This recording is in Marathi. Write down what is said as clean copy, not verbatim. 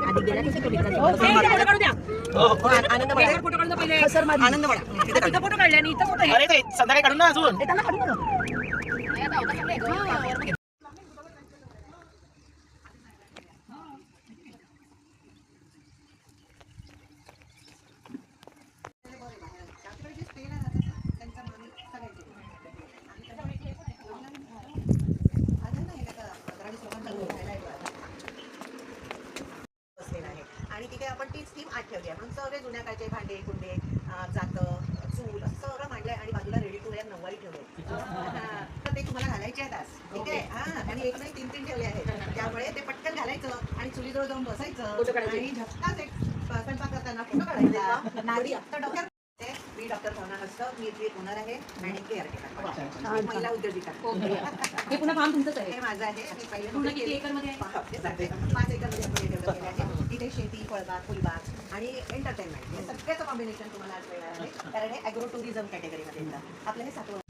आधी गेला कसं तो मित्राचा आनंद मला फोटो काढून पहिले सर माझा आनंद मला तिथं फोटो काढले आणि इथं फोटो अरे ते संध्याकाळी काढून ना अजून त्यांना काढून ना आणि तिथे आपण तीच थीम आत ठेवली आहे म्हणून सगळे जुन्या काळचे भांडे कुंडे जातं चूल असं सगळं मांडलंय आणि बाजूला रेडी टू वेअर नऊवारी ठेवले तर ते तुम्हाला घालायचे आहेत आज ठीक आहे हा आणि एक नाही तीन ठेवले आहेत त्यामुळे ते पटकन घालायचं आणि चुलीजवळ जाऊन बसायचं आणि झटकाच एक स्वयंपाक करताना फोटो काढायचा नाडी तर डॉक्टर मी डॉक्टर भावना असतं मी इथे ओनर आहे आणि केअरटेकर महिला उद्योजिका हे पुन्हा काम तुमचंच आहे हे माझं आहे मी पहिले पूर्ण किती एकरमध्ये 5 एकरमध्ये आपण डेव्हलप केलं आहे इथे शेती फळबाग फुलबाग आणि एंटरटेनमेंट हे सगळ्याचं कॉम्बिनेशन तुम्हाला आज मिळणार आहे कारण हे ॲग्रो टुरिझम कॅटेगरीमध्ये येतं आपलं हे 7वं